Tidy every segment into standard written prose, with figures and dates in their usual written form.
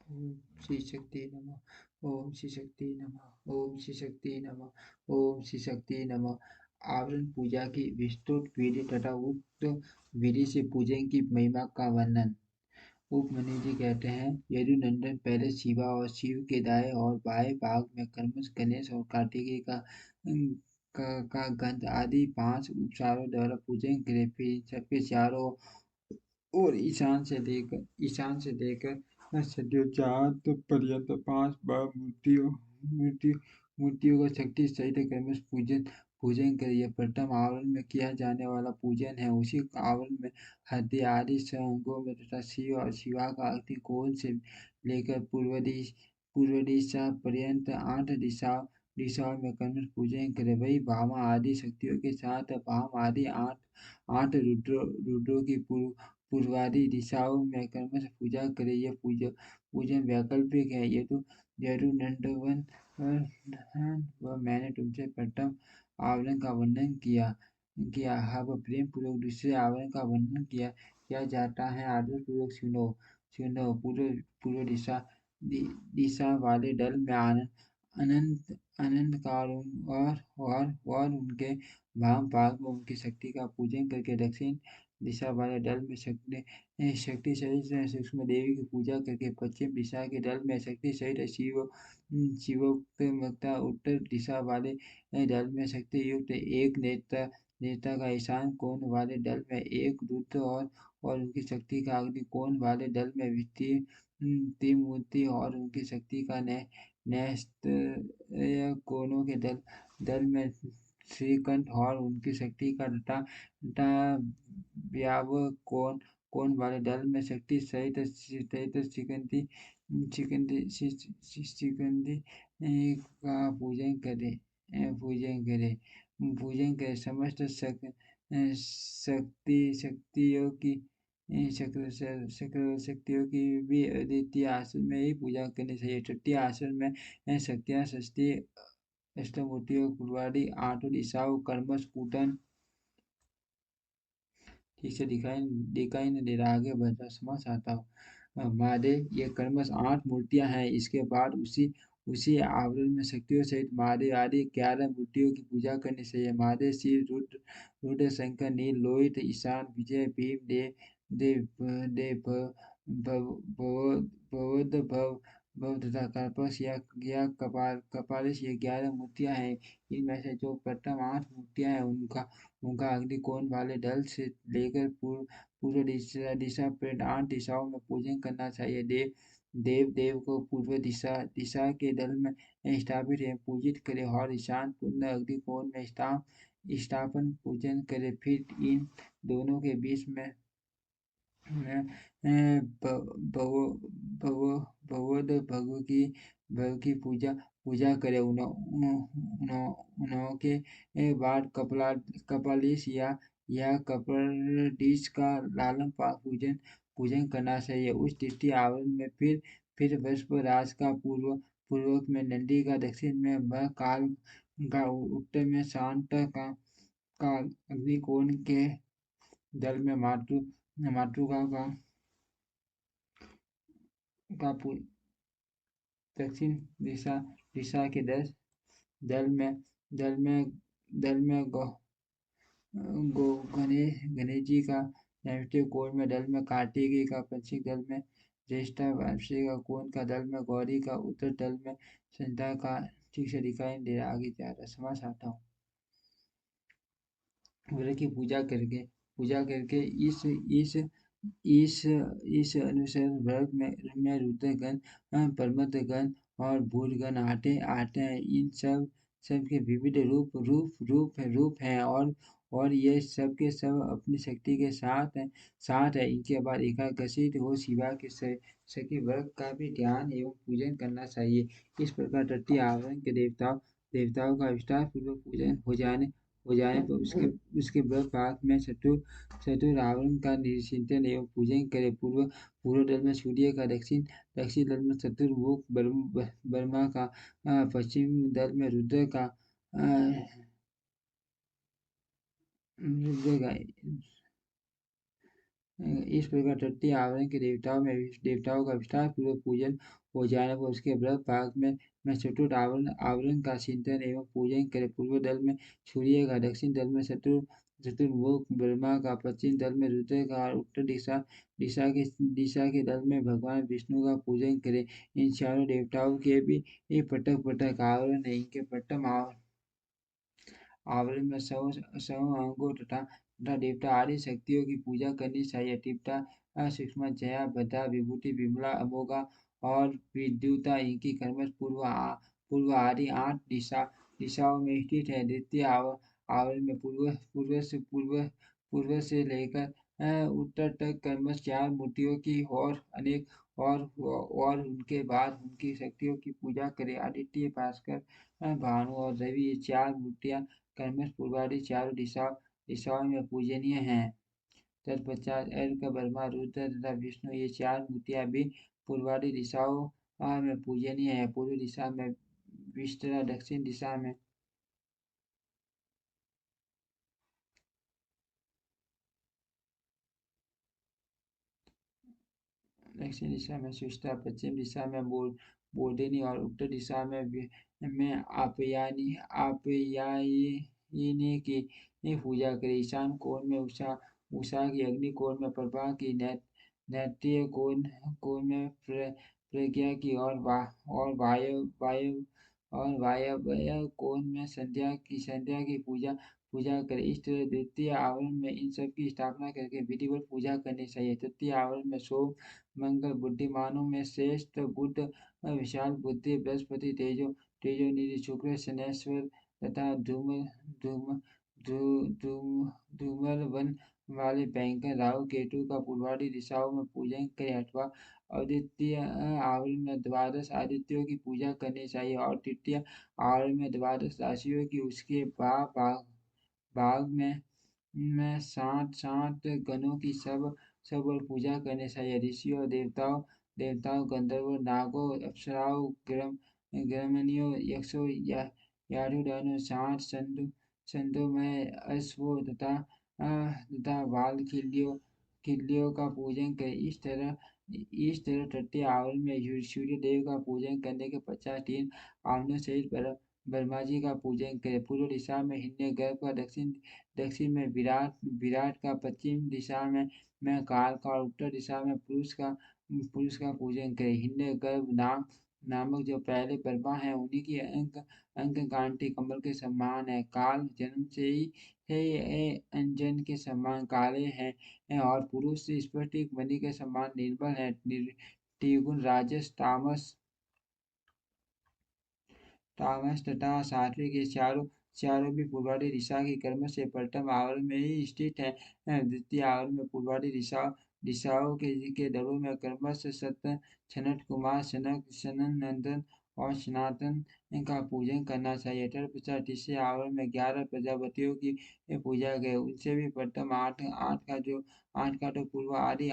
ओम श्री शक्ति नमः। ओम श्री शक्ति नमः। ओम श्री शक्ति नमः। ओम श्री शक्ति नमः। आवरण पूजा की विस्तृत विधि तथा उक्त विधि से पूजन की महिमा का वर्णन। उपमन्यु जी कहते हैं, यदुनंदन पहले शिवा और शिव के दाएं और बाएं भाग में कर्मश, गणेश और कार्तिकेय का गंध आदि 5 उपचारों द्वारा पूजन करे। फिर इन सबके चारों और ईशान से लेकर सद्योजात पर्यंत 5 बार मूर्तियों का शक्ति सहित क्रमश पूजन पूजन करें। यह प्रथम आवरण में किया जाने वाला पूजन है। उसी आवरण में हृदय आदि अंगों में तथा शिव और शिवा का अग्निकोण से लेकर पूर्व दिशा पर्यंत 8 दिशाओं में क्रमश पूजन करें। वही भामा आदि शक्तियों के साथ भाम आदि 8 रुद्रों की पूर्वादि दिशाओं में क्रमश पूजा करें। यह पूजन वैकल्पिक है। ये तो यदुनंदन व मैंने तुमसे प्रथम आवरण का वर्णन किया। अब प्रेम पूर्वक दूसरे आवरण का वर्णन किया जाता है। आदर पूर्वक सुनो। पूर्व दिशा वाले दल में अनंत अनंत काल और उनके वाम भाग में उनकी शक्ति का पूजन करके दक्षिण दिशा वाले दल में शक्ति सहित सूक्ष्म देवी की पूजा करके पश्चिम दिशा के दल में शक्ति सहित शिवोक्तमता उत्तर दिशा वाले दल में शक्ति युक्त एक नेता का ईशान कोण वाले दल में एक रुद्र और उनकी शक्ति का अग्नि कोण वाले दल में त्रिमूर्ति और उनकी शक्ति का नैस्त कोणों के दल में श्रीकंठ और उनकी शक्ति का तथा व्यावह कोण वाले दल में शक्ति सहित शिखंडी का पूजन करे। समस्त शक्तियों की शक्तियों की भी द्वितीय आसन में ही पूजा करनी चाहिए। तृतीय आसन में शक्तियाँ षष्ठी अष्टमूर्तियों पूर्वादि 8 दिशाओं कर्मश कूटन ठीक से दिखाई नहीं दे रहा। आगे बढ़ता समझ आता हूँ। महादेव ये क्रमश 8 मूर्तियां हैं। इसके बाद उसी आवरण में शक्तियों सहित महादेव आदि 11 मूर्तियों की पूजा करनी चाहिए। महादेव शिव रुद्र शंकर नील लोहित ईशान विजय भीम देव देव भव भव तथा कल्पश या कपालिश ये 11 मूर्तियां हैं। इनमें से जो प्रथम 8 मूर्तियां हैं उनका अग्निकोण वाले दल से लेकर पूर्व दिशा पर्यंत 8 दिशाओं में पूजन करना चाहिए। देव को पूर्व दिशा के दल में स्थापित एवं पूजित करें और ईशान पूर्ण अग्निकोण में स्थापन पूजन करें। फिर इन दोनों के बीच में भगवद भग की पूजा करें। उनके बाद कपालिश या कपालिश का लालन पूजन करना चाहिए। उस तृतीय आवरण में फिर वृषभराज का पूर्वक में नंदी का दक्षिण में काल का उत्तर में शांत का अग्निकोण के दल में मातृका का दक्षिण दिशा के दल में दल में दल में गणेश जी का नैऋत्य कोण में दल में कार्तिकेय का पश्चिम दल में ज्येष्ठा वार्षिक का कोण का दल में गौरी का उत्तर दल में संध्या का ठीक से दिखाई दे रहा। आगे जा रहा समझ आता हूँ। व्रत की पूजा करके इस अनुसार व्रत में रुद्रगण प्रमथगण और भूतगण आते हैं। इन सब के विविध रूप हैं और ये सब के सब अपनी शक्ति के साथ है। इनके बाद एकादशी हो शिवा के सखी व्रत का भी ध्यान एवं पूजन करना चाहिए। इस प्रकार तृतीय आवरण के देवताओं का विस्तार पूर्वक पूजन हो जाने पर उसके व्रत भाग में चतुरावरण का चिंतन एवं पूजन करें। पूर्व दल में सूर्य का दक्षिण दल में चतुर्मुख ब्रह्मा का पश्चिम दल में रुद्र का इस प्रकार तटीय आवरण के देवताओं का विस्तार पूर्वक पूजन हो जाने पर उसके बृहद भाग में चतुर्थ आवरण आवरण का चिंतन एवं पूजन करें। पूर्व दल में सूर्य का, दक्षिण दल में चतुर्मुख ब्रह्मा का, पश्चिम दल में रुद्र का और उत्तर दिशा के दल में भगवान विष्णु का पूजन करें। इन चारों देवताओं के भी ये पटक पटक आवरण है। इनके पट्टम आवरण में सौ अंगों तथा देवता आदि शक्तियों की पूजा करनी चाहिए। टिप्टा, सूक्ष्म, जया, भद्रा, विभूति, विमला, अमोघा और विद्युता इनकी क्रमश पूर्व आदि आठ दिशाओं में स्थित है। द्वितीय आवरण में पूर्व से लेकर उत्तर तक क्रमश चार मूर्तियों की और अनेक और उनके बाद उनकी शक्तियों की पूजा करें। आदित्य, भास्कर, भानु और रवि ये चार मूर्तियां क्रमश पूर्वादि चारों दिशाओं में पूजनीय हैं। तत्पश्चात अर्क, ब्रह्मा, रुद्र तथा विष्णु ये चार मूर्तियां भी पूर्वादि दिशाओं में पूजनीय है। पूर्व दिशा में विष्णु, दक्षिण दिशा में सुष्टा, पश्चिम दिशा में बोधिनी और उत्तर दिशा में आपयायिनी की पूजा करें। ईशान कोण में उषा की, अग्नि कोण में प्रभा की, नैत्य कोण में प्रज्ञा की और वायव्य कोण में संध्या की पूजा करें। इस तरह द्वितीय आवरण में इन सब की स्थापना करके विधिवत पूजा करनी चाहिए। तृतीय आवरण में सोम, मंगल, बुद्धिमानों में श्रेष्ठ बुध, विशाल बुद्धि, बृहस्पति, तेजोनिधि शुक्र, शनैश्वर तथा धूम धूमल वन वाले भयंकर राहु केतु का पूर्वादि दिशाओं में पूजन करें। अथवा अद्वितीय आवरण में द्वादश आदित्यों की पूजा करनी चाहिए और तृतीय आवरण में द्वादश राशियों की उसके भाग में सात गणों की सब और पूजा करनी चाहिए। ऋषियों, देवताओं, गंधर्वों, नागों, अप्सराओं, ग्रमणियों, यक्षों, यादुदानों, सात संतों में अश्वों तथा खिल्लियों का पूजन करें। इस तरह तृतीय आवरण में सूर्य देव का पूजन करने के पश्चात तीन आवरणों सहित ब्रह्मा जी का पूजन करें। पूर्व दिशा में हिरण्यगर्भ का, दक्षिण में विराट का, पश्चिम दिशा में काल का और उत्तर दिशा में पुरुष का पूजन करें। हिरण्यगर्भ नामक जो पहले ब्रह्मा है उन्हीं की अंक कांति कमल के समान है। काल जन्म से ही अंजन के समान काले हैं और पुरुष स्फटिक मणि के समान निर्मल है। त्रिगुण राजस तामस तथा सात्विक ये चारों भी पूर्वादि दिशा की कर्म से प्रथम आवरण में ही स्थित है। द्वितीय आवरण में पूर्वादि दिशाओं के दलों में क्रमश सत्य, सनत कुमार, सनन नंदन और सनातन का पूजन करना चाहिए। तत्पश्चात तीसरे आवरण में 11 प्रजापतियों की पूजा करें। उनसे भी प्रथम आठ का तो पूर्व आदि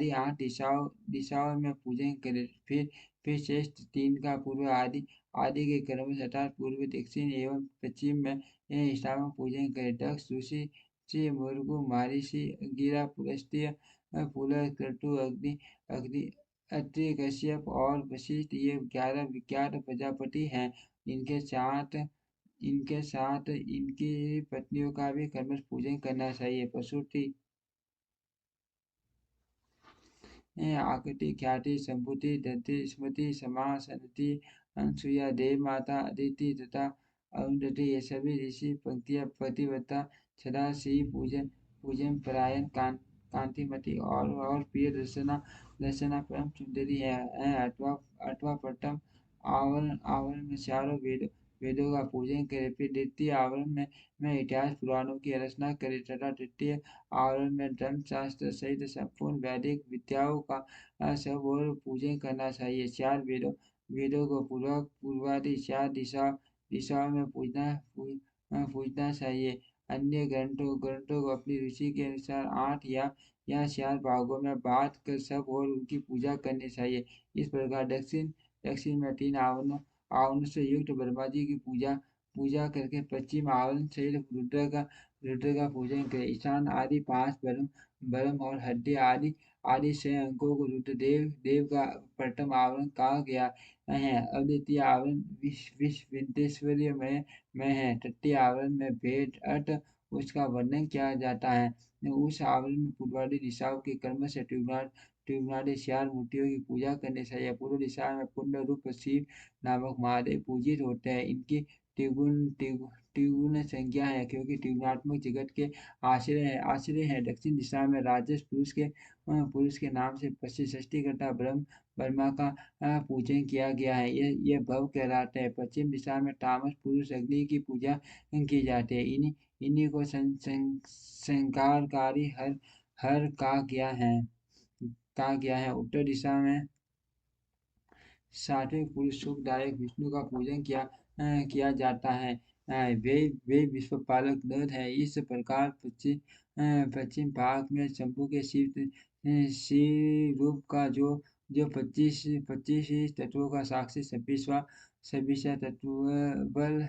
आठ दिशाओं में पूजन करें। फिर शेष तीन का पूर्व आदि के क्रम से अर्थात पूर्व, दक्षिण एवं पश्चिम में स्थापना पूजन करें। दक्ष, ऋषि, मुर्गु, महर्षि, गिरा, पुलस्त्य, पुलह, क्रतु, अग्नि, अत्रि, कश्यप और वशिष्ठ ये 11 विख्यात प्रजापति हैं। इनके साथ इनकी पत्नियों का भी क्रमश पूजन करना चाहिए। प्रसूति, आकृति, ख्याति, संभूति, धृति, स्मृति, समा, सनति, अनसुया, देव माता, अदिति तथा अरुंधति ये सभी ऋषि पंक्तियां पतिव्रता, सदाशिव पूजन परायण, कांतिमती और प्रिय दर्शना परम सुंदरी है। अथवा प्रथम आवरण में चारों वेदों का पूजन करे। फिर द्वितीय आवरण में इतिहास पुराणों की रचना करे तथा तृतीय आवरण में धर्मशास्त्र सहित संपूर्ण वैदिक विद्याओं का सब और पूजन करना चाहिए। चार वेदों को पूर्वादि चार दिशाओं में पूजना चाहिए। अन्य ग्रंथों को अपनी रुचि के अनुसार आठ या चार भागों में बांट कर सब और उनकी पूजा करनी चाहिए। इस प्रकार दक्षिण में तीन आवरणों से युक्त ब्रह्मा जी की पूजा करके पश्चिम आवरण सहित रुद्र का पूजन करें। ईशान आदि पांच ब्रह्म और हड्डी आदि आदि छह अंगों को रुद्रदेव देव का प्रथम आवरण कहा गया है। अद्वितीय आवरण विश्व विदेश्वर्य में है। तृतीय आवरण में भेद अर्थ उसका वर्णन किया जाता है। उस आवरण में पूर्वादि दिशाओं के कर्म से त्रिगुणादि चार मूर्तियों की पूजा करने से या पूर्व दिशा में पुण्य रूप शिव नामक महादेव पूजित होते हैं। इनकी त्रिगुण संज्ञा है क्योंकि त्रिगुणात्मक जगत के आश्रय है। दक्षिण दिशा में राजस पुरुष के नाम से सृष्टिकर्ता ब्रह्मा का पूजन किया गया है। ये भव कहलाते हैं। पश्चिम दिशा में तामस पुरुष अग्नि की पूजा की जाती है। इन्हीं को संकारकारी हर हर कहा गया है। उत्तर दिशा में सात्विक पुरुष सुखदायक विष्णु का पूजन किया जाता है। वे विश्वपालक दत्त है। इस प्रकार पश्चिम भाग में शंभु के शिव रूप का जो 25 तत्वों का साक्षी 26वां तत्व बल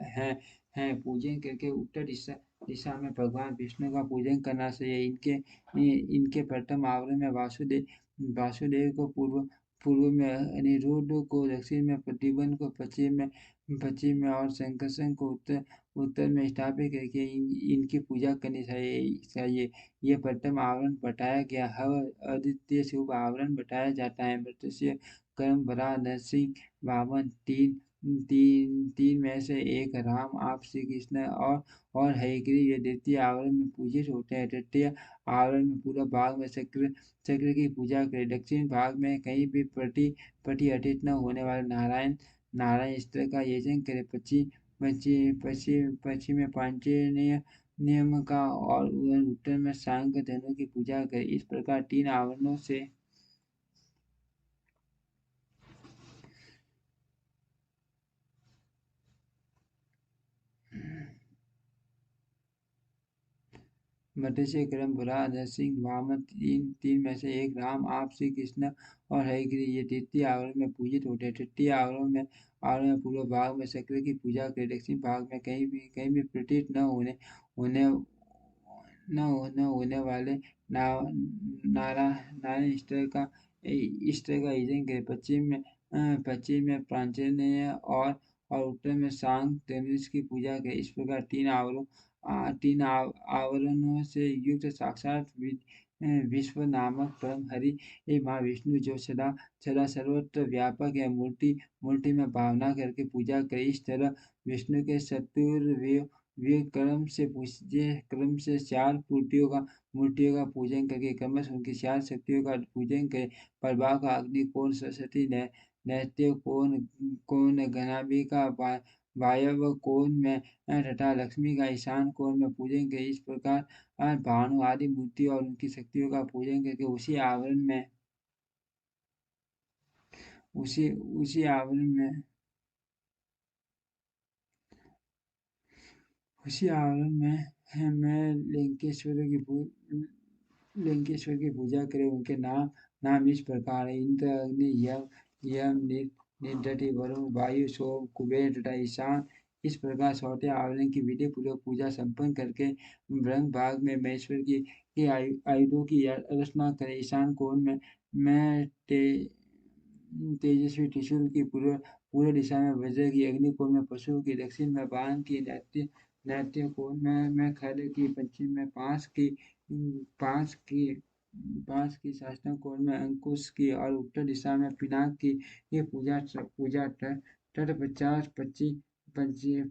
है। पूजन करके उत्तर दिशा में भगवान विष्णु का पूजन करना चाहिए। इनके प्रथम आवरण में वासुदेव को पूर्व में अनिरुद्ध को दक्षिण में प्रतिबंध को पश्चिम में और संकर्षण को उत्तर में स्थापित करके इनकी पूजा करनी चाहिए। ये प्रथम आवरण बताया गया है। अद्वितीय शुभ आवरण बताया जाता है। मृत्युस्य कर्म भरा नरसिंह वामन तीन में से एक राम आप श्री कृष्ण और हयग्रीव ये द्वितीय आवरण में पूजित होते हैं। तृतीय आवरण में पूरा भाग में चक्र की पूजा करें। दक्षिण भाग में कहीं भी पति अटित न होने वाले नारायण स्त्र का यजन करें। पश्चिम में पांचजन्य नियम का और उत्तर में सांख्य धनु की पूजा करें। इस प्रकार तीन आवरणों से मत्स्य क्रमभुरा नरसिंह वामन तीन में से एक राम आप श्री कृष्ण और हयग्रीव ये द्वितीय आवरण में पूजित होते हैं। तृतीय आवरण में पूर्व भाग में शक्र की पूजा करें। दक्षिण भाग में कहीं भी प्रतीत होने होने वाले नारायण इष्ट का यजन करें। पश्चिम में पांचजन्य और उत्तर में सांख्य धनुष की पूजा करें। इस प्रकार तीन आवरणों से युक्त साक्षात विश्व नामक परम हरि महाविष्णु जो सदा सर्वत्र व्यापक है मूर्ति में भावना करके पूजा करें। इस तरह विष्णु के क्रम से चार मूर्तियों का पूजन करके क्रमश उनकी चार शक्तियों का पूजन करें। प्रभा का अग्नि कोण सरस्वती नैत्य कोण घनाभिका वायव्य कोण में तथा लक्ष्मी का ईशान कोण में पूजन करें। इस प्रकार भानु आदि मूर्तियों और उनकी शक्तियों का पूजन करके उसी आवरण में मैं लिंगेश्वर की पूजा करें। उनके नाम इस प्रकार है। इंद्र अग्नि यम निदति वरुण वायु सोम कुबेर तथा ईशान। इस प्रकार चौथे आवरण की विधि पूर्वक पूजा संपन्न करके ब्रह्म भाग में महेश्वर की आयुधों की रचना करें। ईशान कोण में तेजस्वी त्रिशूल की पूर्व दिशा में वज्र की, अग्नि कोण में पशु की, दक्षिण में बाण की, नैत्य कोण में खड्ग की, पश्चिम में बांस की, साष्टांग कोण में अंकुश की और उत्तर दिशा में पिनाक की ये पूजा तत्पश्चात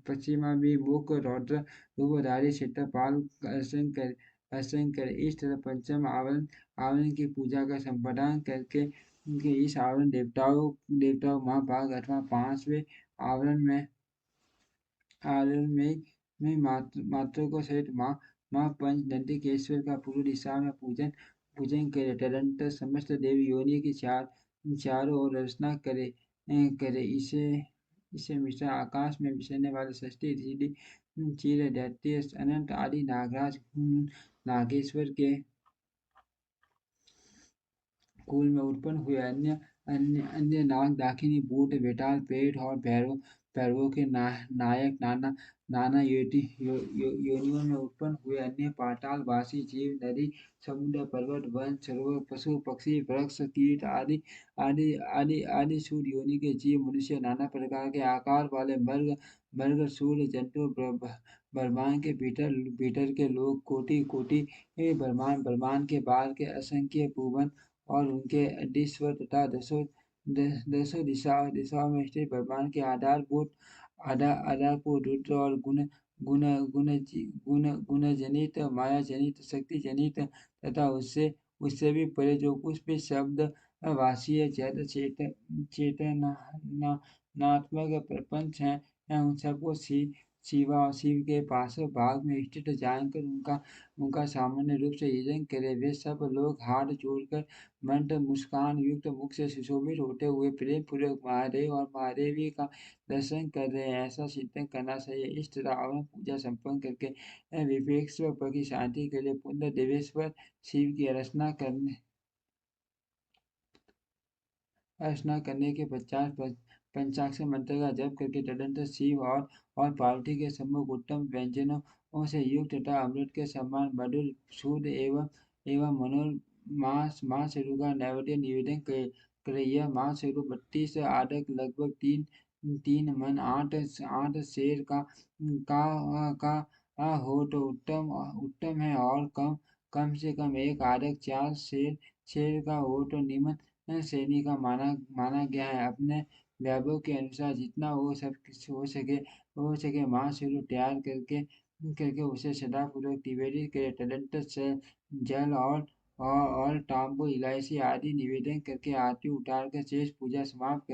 पश्चिमाभिमुख रौद्र रूपधारी क्षेत्रपाल अर्चन कर। इस तरह पंचम आवरण की पूजा का संपादन करके इस आवरण देवताओं महाभाग अथवा पांचवें आवरण में मातृकों सहित माँ पंचदंतिकेश्वर का पूर्व दिशा में पूजन करे। तदंतर समस्त देवी योनि की चारों ओर रचना करे। इसे मिश्रा आकाश में विचरने वाले षष्ठी चीर दैत्य अनंत आदि नागराज नागेश्वर के कुल में उत्पन्न हुए अन्य नाग दाकिनी भूत बेताल पेट और भैरवों के नायक नाना नाना योनियों में उत्पन्न हुए अन्य पातालवासी जीव, नदी, समुद्र, पर्वत, वन, सरोवर, पशु, पक्षी, वृक्ष, कीट आदि आदि आदि सूर्य योनि के जीव, मनुष्य, नाना प्रकार के आकार वाले मर्ग मर्ग, सूर्य जंतु, ब्रह्मांड के भीतर भीतर के लोग, कोटि कोटि ब्रह्मांड ब्रह्मांड के बाहर के असंख्य भुवन और उनके अधीश्वर तथा दसों दिशाओं में स्थित ब्रह्मांड के आधारभूत रुद्र और गुण गुण जनित, माया जनित, शक्ति जनित तथा उससे उससे भी परे जो कुछ भी शब्द वासी जड़ चेतनात्मक प्रपंच है उन सबको शिव के पार्श्व भाग में स्थित जानकर उनका उनका सामान्य रूप से यजन करे। वे सब लोग हाथ जोड़कर मंत्र मुस्कान युक्त मुख से सुशोभित होते हुए प्रेम पूर्वक महादेव और महादेवी का दर्शन कर रहे हैं। ऐसा चिंतन करना चाहिए। इस तरह आवरण पूजा संपन्न करके विवेकस्वर पर की शांति के लिए पुण्य देवेश्वर शिव की अर्चना करने के पश्चात पंचाक्षर मंत्र का जप करके तदनंतर शिव और पार्वती के सम्मुख उत्तम व्यंजनों से युक्त तथा अमृत के समान मधुर शुद्ध एवं मनोर माँ शेरू का नैवेद्य निवेदन करे। यह माँ शेरू 32 आदक लगभग तीन तीन मन आठ आठ शेर का हो तो उत्तम है और कम से कम एक आदक 4 शेर का हो तो निम्न श्रेणी का माना गया है। अपने वैभव के अनुसार जितना हो सके माँ शेरू तैयार करके करके उसे सदापूर्वक निवेदित करे। तदनंतर जल और तांबू इलायची आदि निवेदन करके आरती उतारकर शेष पूजा समाप्त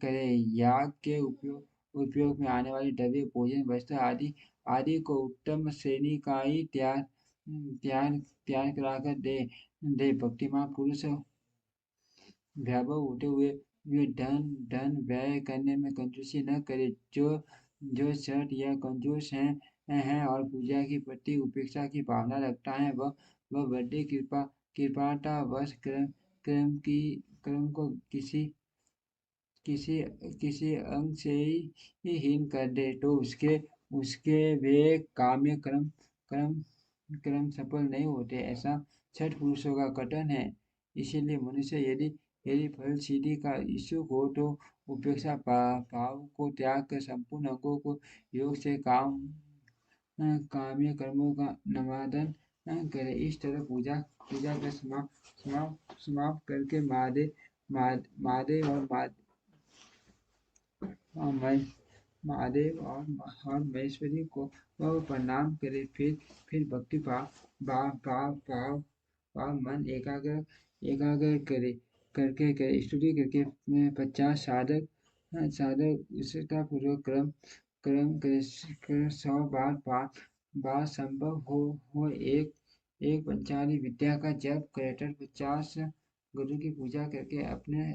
करे। याग के उपयोग में आने वाले द्रव्य भोजन वस्त्र आदि को उत्तम श्रेणी का ही तैयार कराकर दे। भक्तिमान पुरुष वैभव होते हुए वे धन व्यय करने में कंजूसी न करे। जो शठ या कंजूस हैं और पूजा के प्रति उपेक्षा की भावना रखता है वह बड़े कृपातावश क्रम को किसी किसी अंग से ही हीन कर दे तो उसके उसके वे काम्य क्रम क्रम सफल नहीं होते। ऐसा छठ पुरुषों का कथन है। इसीलिए मनुष्य यदि यदि फल सिद्धि का इच्छुक हो तो उपेक्षा भाव को त्याग कर संपूर्ण अंगों को योग से काम्य कर्मों का नवादन करे। इस तरह पूजा पूजा का समाप्त करके महादेव और महेश्वरी को प्रणाम करे। फिर भक्ति भाव मन एकाग्र करे स्तुति करके 50 साधक साधक उसका पूर्वक क्रम करे। 100 बार संभव हो एक पंचाली विद्या का जप करे। 50 गुरु की पूजा करके अपने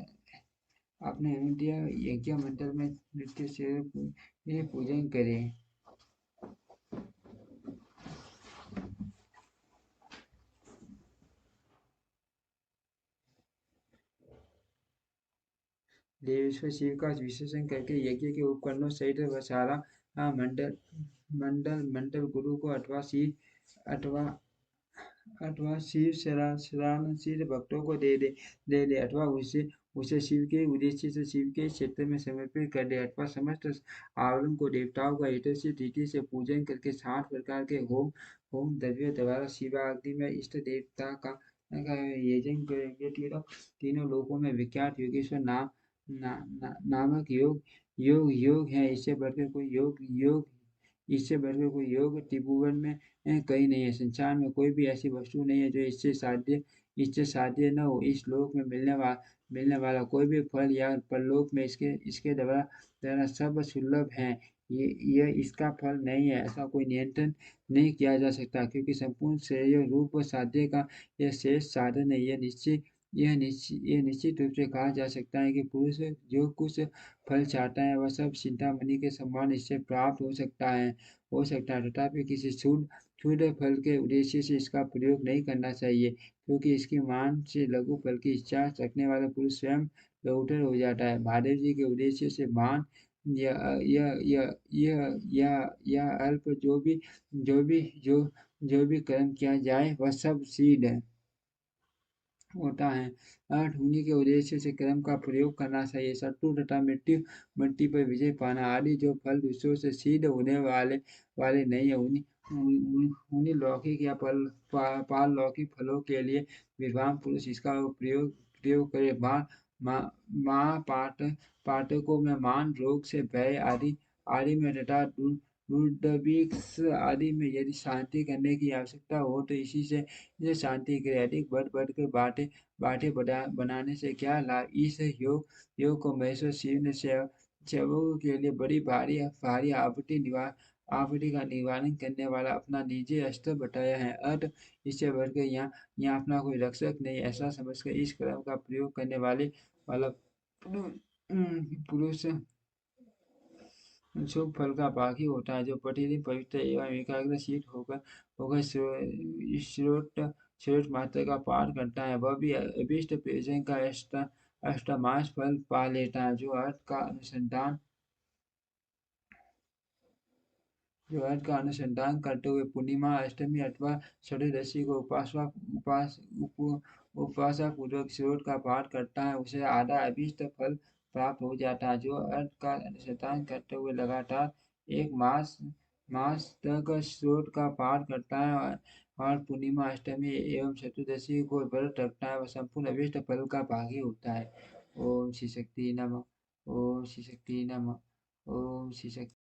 अनुदय यज्ञ मंडल में नृत्य से पूजन करें। देवेश्वर शिव का विश्लेषण करके यज्ञ के उपकरणों सहित वह सारा मंडल गुरु को अथवा शिव शरानशील भक्तों को दे दे अथवा उसे शिव के उद्देश्य से शिव के क्षेत्र में समर्पित कर दे अथवा समस्त आवरण को देवताओं का रीति से पूजन करके 60 प्रकार के होम द्रव्य द्वारा शिवाग्नि में इष्ट देवता का यजन करेंगे। तीनों लोकों में विख्यात योगेश्वर नामक योग है। इससे बढ़कर कोई योग त्रिभुवन में कहीं नहीं है। संसार में कोई भी ऐसी वस्तु नहीं है जो इससे साध्य न हो। इस लोक में मिलने वाला कोई भी फल या परलोक में इसके द्वारा सब सुलभ है। यह इसका फल नहीं है ऐसा कोई नियंत्रण नहीं किया जा सकता क्योंकि संपूर्ण श्रेय रूप साध्य का यह शेष साधन है। यह निश्चित रूप से कहा जा सकता है कि पुरुष जो कुछ फल चाहता है वह सब चिंतामणि के समान इससे प्राप्त हो सकता है। तथापि किसी क्षुद्र फल के उद्देश्य से इसका प्रयोग नहीं करना चाहिए क्योंकि इसकी मान से लघु फल की इच्छा रखने वाला पुरुष स्वयं लौटर हो जाता है। महादेव जी के उद्देश्य से मान यह अल्प जो भी जो जो भी कर्म किया जाए वह सब सिद्ध होता है। ठूनी के उद्देश्य से कर्म का प्रयोग करना चाहिए। शत्रु तथा मिट्टी पर विजय पाना आदि जो फल दूसरों से सिद्ध होने वाले नहीं है, उन्हीं लौकिक या पारलौकिक फलों के लिए विद्वान पुरुष इसका प्रयोग प्रयोग करे। माँ माँ पाठकों में मान, रोग से भय आदि में तथा दुर्भिक्ष आदि में यदि शांति करने की आवश्यकता हो तो इसी से ये शांति के अधिक बढ़ कर बाटे बनाने से क्या लाभ। इस योग को महेश्वर शिव ने सेवकों के लिए बड़ी भारी आपत्ति का निवारण करने वाला अपना निजी अस्त्र बताया है। अतः इससे बढ़कर यहाँ अपना कोई रक्षक नहीं, ऐसा समझकर इस कर्म का प्रयोग करने वाला पुरुष शुभ फल का भागी होता है। जो प्रतिदिन पवित्र एवं एकाग्रचित्त होकर होकर श्रोत मात्र का पाठ करता है, वह भी अभीष्ट प्रयोजन का अष्टमास फल पा लेता है। जो अर्थ का अनुसंधान करते हुए पूर्णिमा, अष्टमी अथवा षष्ठीदशी को उपासना पूर्वक स्रोत का पाठ करता है, उसे आधा अभीष्ट फल प्राप्त हो जाता है। जो अर्थ का अनुसंधान करते हुए लगातार एक मास तक स्रोत का पाठ करता है और पूर्णिमा, अष्टमी एवं चतुर्दशी को व्रत रखता है, वह संपूर्ण अभीष्ट फल का भागी होता है। ओम श्री शक्ति नमः। ओम श्री शक्ति नमः। ओम श्री शक्ति